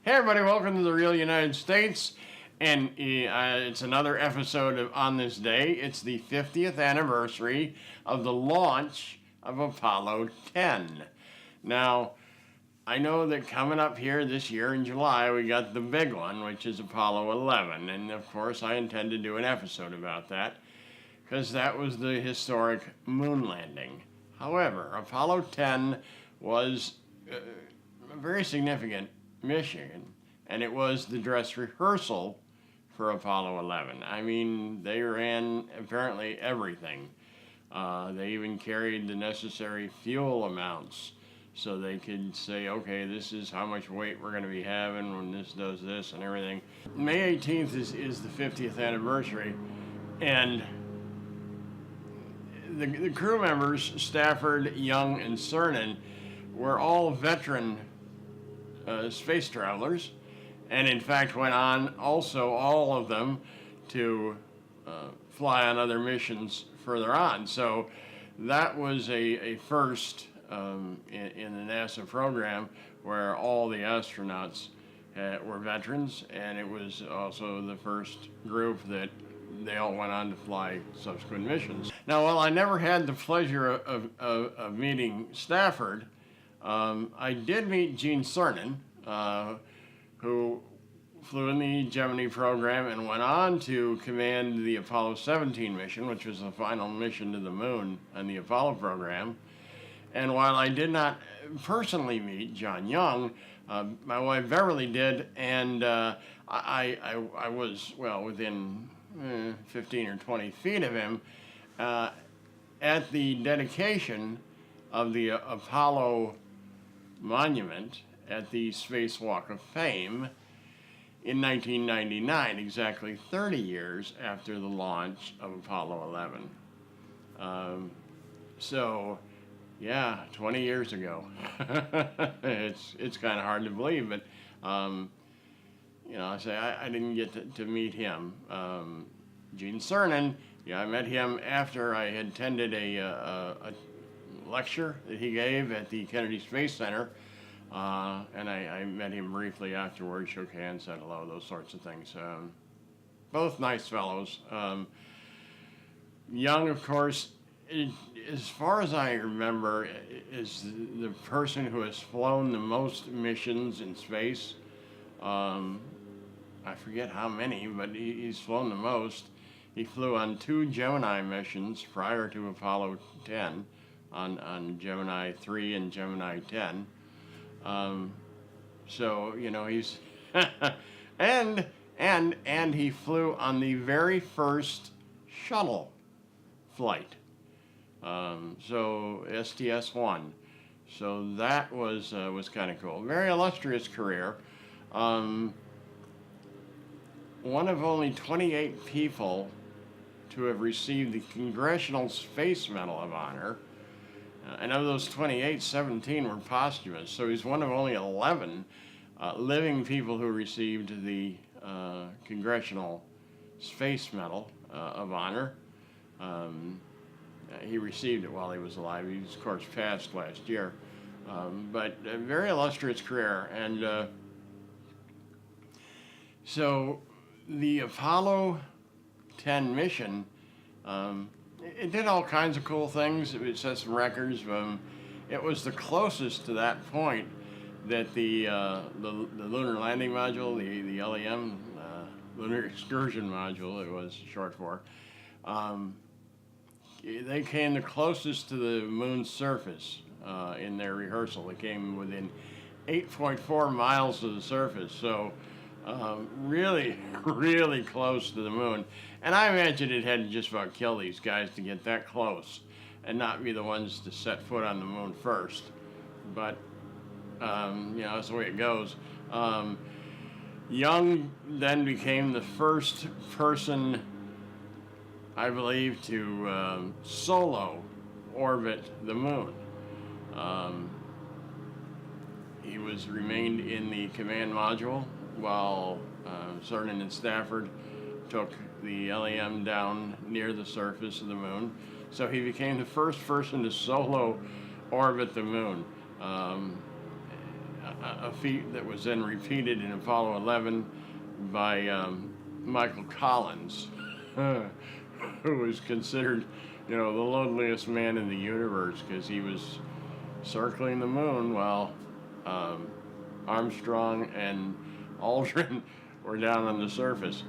Hey everybody, welcome to the Real United States, and it's another episode of On This Day. It's the 50th anniversary of the launch of Apollo 10. Now, I know that coming up here this year in July, we got the big one, which is Apollo 11, and of course I intend to do an episode about that, because that was the historic moon landing. However, Apollo 10 was a very significant mission, and it was the dress rehearsal for Apollo 11. I mean, they ran apparently everything. They even carried the necessary fuel amounts so they could say, okay, this is how much weight we're going to be having when this does this and everything. May 18th is the 50th anniversary, and the crew members, Stafford, Young, and Cernan, were all veteran space travelers, and in fact went on also, all of them, to fly on other missions further on. So that was a first in the NASA program, where all the astronauts were veterans, and it was also the first group that they all went on to fly subsequent missions. Now, while I never had the pleasure of meeting Stafford, I did meet Gene Cernan, who flew in the Gemini program and went on to command the Apollo 17 mission, which was the final mission to the moon on the Apollo program. And while I did not personally meet John Young, my wife Beverly did, and I was, well, within 15 or 20 feet of him at the dedication of the Apollo monument at the Space Walk of Fame in 1999, exactly 30 years after the launch of Apollo 11. So, yeah, 20 years ago. It's kind of hard to believe, but you know, I didn't get to meet him. Gene Cernan, yeah, I met him after I had attended a lecture that he gave at the Kennedy Space Center, and I met him briefly afterwards, shook hands, said hello, those sorts of things. Both nice fellows. Young, of course, as far as I remember, is the person who has flown the most missions in space. I forget how many, but he's flown the most. He flew on 2 Gemini missions prior to Apollo 10, on Gemini 3 and Gemini 10. So, you know, he's and he flew on the very first shuttle flight. So STS-1. So that was kind of cool. Very illustrious career. One of only 28 people to have received the Congressional Space Medal of Honor. And of those 28, 17 were posthumous. So he's one of only 11 living people who received the Congressional Space Medal of Honor. He received it while he was alive. He was, of course, passed last year. But a very illustrious career. And so the Apollo 10 mission, it did all kinds of cool things. It set some records. It was the closest to that point that the Lunar Landing Module, the LEM, Lunar Excursion Module, it was short for, they came the closest to the moon's surface in their rehearsal. They came within 8.4 miles of the surface. So really, really close to the moon. And I imagine it had to just about kill these guys to get that close and not be the ones to set foot on the moon first. But, you know, that's the way it goes. Young then became the first person, I believe, to solo orbit the moon. He remained in the command module while Cernan and Stafford took the LEM down near the surface of the moon. So he became the first person to solo orbit the moon. a feat that was then repeated in Apollo 11 by Michael Collins, who was considered, the loneliest man in the universe because he was circling the moon while Armstrong and Aldrin were down on the surface.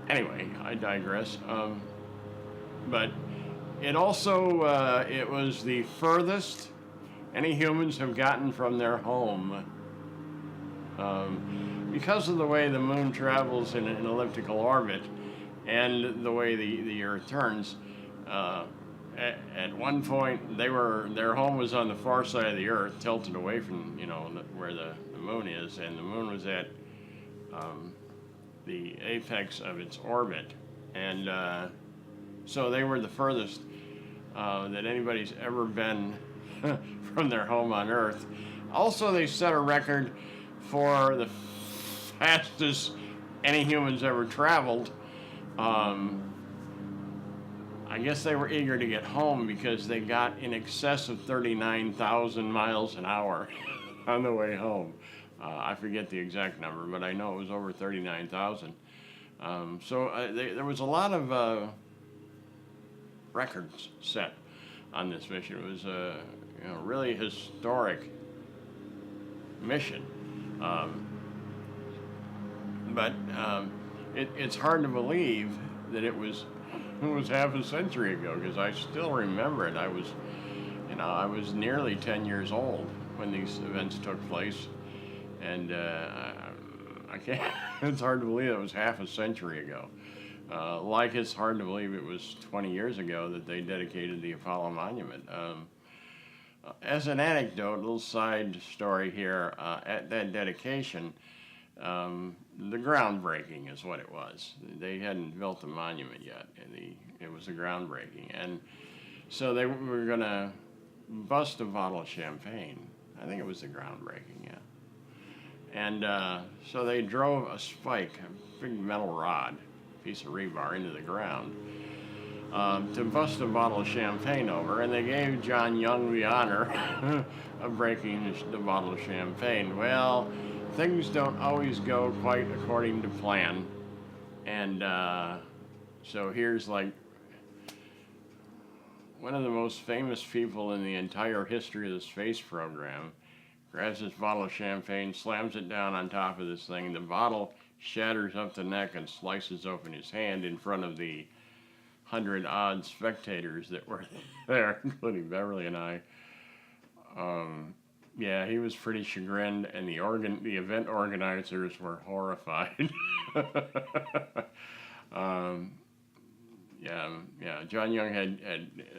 Anyway, I digress. But it also it was the furthest any humans have gotten from their home. Because of the way the moon travels in an elliptical orbit and the way the Earth turns, at one point their home was on the far side of the Earth, tilted away from where the moon is, and the moon was at the apex of its orbit, and so they were the furthest that anybody's ever been from their home on Earth. Also, they set a record for the fastest any humans ever traveled. I guess they were eager to get home because they got in excess of 39,000 miles an hour on the way home. I forget the exact number, but I know it was over 39,000. There was a lot of records set on this mission. It was a really historic mission. But it's hard to believe that it was half a century ago, because I still remember it. I was nearly 10 years old when these events took place, and I can't. It's hard to believe it was half a century ago. Like it's hard to believe it was 20 years ago that they dedicated the Apollo Monument. As an anecdote, a little side story here, at that dedication, the groundbreaking is what it was. They hadn't built the monument yet, and it was the groundbreaking. And so they were going to bust a bottle of champagne. I think it was the groundbreaking, yeah. And so they drove a spike, a big metal rod, piece of rebar, into the ground to bust a bottle of champagne over, and they gave John Young the honor of breaking the bottle of champagne. Well, things don't always go quite according to plan, and so here's like one of the most famous people in the entire history of the space program grabs this bottle of champagne, slams it down on top of this thing. The bottle shatters up the neck and slices open his hand in front of the 100-odd spectators that were there, including Beverly and I. Yeah, he was pretty chagrined, and the event organizers were horrified. Yeah. John Young had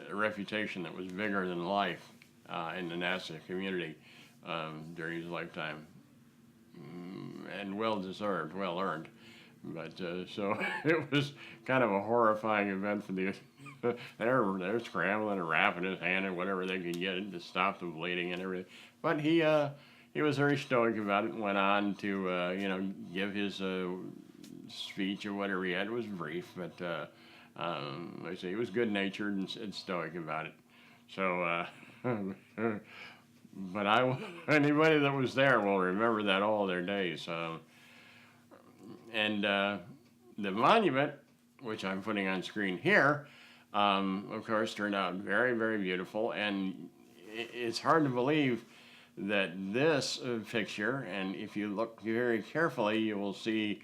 a reputation that was bigger than life in the NASA community during his lifetime, and well-deserved, well-earned. But so it was kind of a horrifying event for the. They're scrambling and wrapping his hand and whatever they could get to stop the bleeding and everything. But he was very stoic about it and went on to give his speech or whatever he had. It was brief, but like I say, he was good-natured and stoic about it. So, but anybody that was there will remember that all their days. And the monument, which I'm putting on screen here, of course, turned out very, very beautiful. And it's hard to believe that this picture, and if you look very carefully, you will see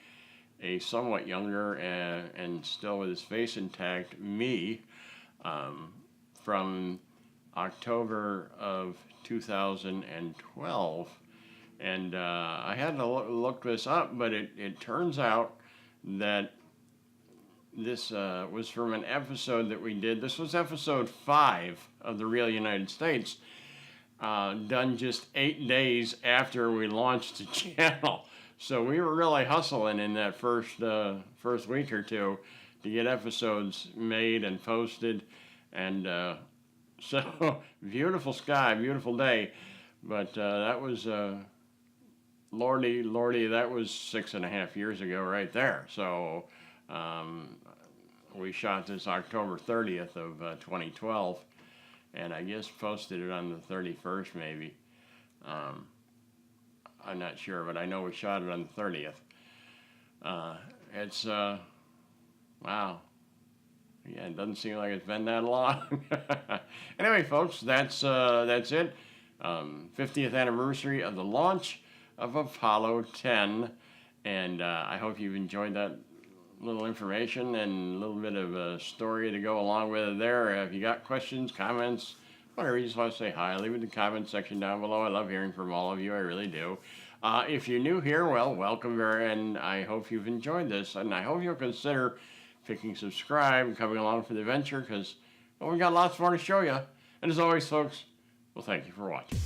a somewhat younger and still with his face intact me from October of 2012. And I had to look this up, but it turns out that this was from an episode that we did. This was episode 5 of The Real United States, done just 8 days after we launched the channel. So we were really hustling in that first week or two to get episodes made and posted. And so beautiful sky, beautiful day. But that was... Lordy, that was 6.5 years ago right there. So we shot this October 30th of 2012, and I guess posted it on the 31st maybe. I'm not sure, but I know we shot it on the 30th. It's wow. Yeah, it doesn't seem like it's been that long. Anyway, folks, that's it. 50th anniversary of the launch of Apollo 10, and I hope you've enjoyed that little information and a little bit of a story to go along with it there. If you got questions, comments, whatever, you just want to say hi, leave it in the comment section down below. I love hearing from all of you, I really do. If you're new here, well, welcome, and I hope you've enjoyed this, and I hope you'll consider clicking subscribe and coming along for the adventure, because well, we've got lots more to show you. And as always, folks, well, thank you for watching.